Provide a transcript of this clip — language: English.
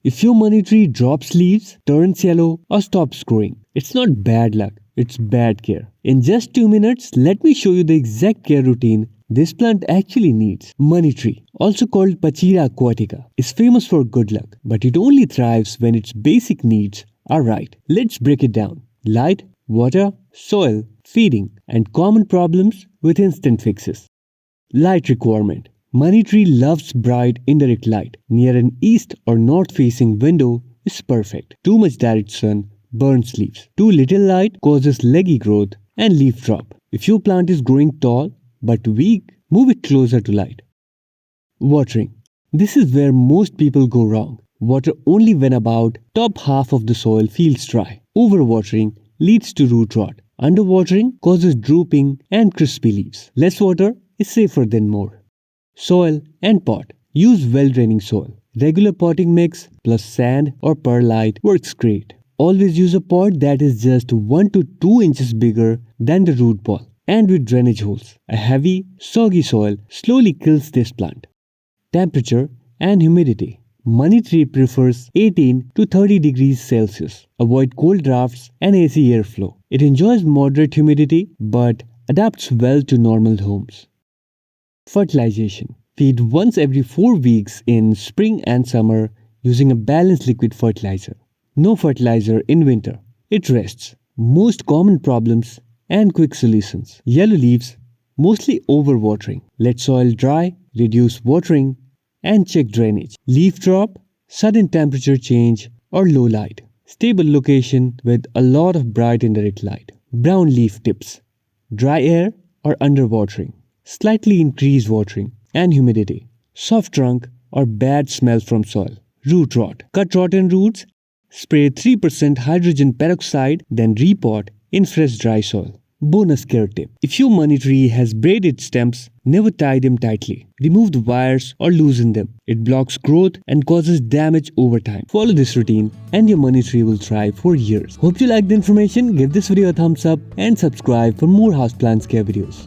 If your money tree drops leaves, turns yellow, or stops growing, it's not bad luck, it's bad care. In just 2 minutes, let me show you the exact care routine this plant actually needs. Money tree, also called Pachira Aquatica, is famous for good luck, but it only thrives when its basic needs are right. Let's break it down. Light, water, soil, feeding, and common problems with instant fixes. Light requirement. Money tree loves bright indirect light. Near an east or north facing window is perfect. Too much direct sun burns leaves. Too little light causes leggy growth and leaf drop. If your plant is growing tall but weak, move it closer to light. Watering. This is where most people go wrong. Water only when about top half of the soil feels dry. Overwatering leads to root rot. Underwatering causes drooping and crispy leaves. Less water is safer than more. Soil and pot. Use well-draining soil. Regular potting mix plus sand or perlite works great. Always use a pot that is just 1 to 2 inches bigger than the root ball and with drainage holes. A heavy, soggy soil slowly kills this plant. Temperature and humidity. Money tree prefers 18 to 30 degrees Celsius. Avoid cold drafts and AC airflow. It enjoys moderate humidity but adapts well to normal homes. Fertilization. Feed once every 4 weeks in spring and summer using a balanced liquid fertilizer. No fertilizer in winter. It rests. Most common problems and quick solutions. Yellow leaves, mostly overwatering. Let soil dry, reduce watering, and check drainage. Leaf drop, sudden temperature change, or low light. Stable location with a lot of bright indirect light. Brown leaf tips. Dry air or underwatering. Slightly increased watering and humidity. Soft trunk or bad smell from soil. Root rot. Cut rotten roots. Spray 3% hydrogen peroxide, then repot in fresh dry soil. Bonus care tip. If your money tree has braided stems, never tie them tightly. Remove the wires or loosen them. It blocks growth and causes damage over time. Follow this routine and your money tree will thrive for years. Hope you liked the information. Give this video a thumbs up and subscribe for more houseplants care videos.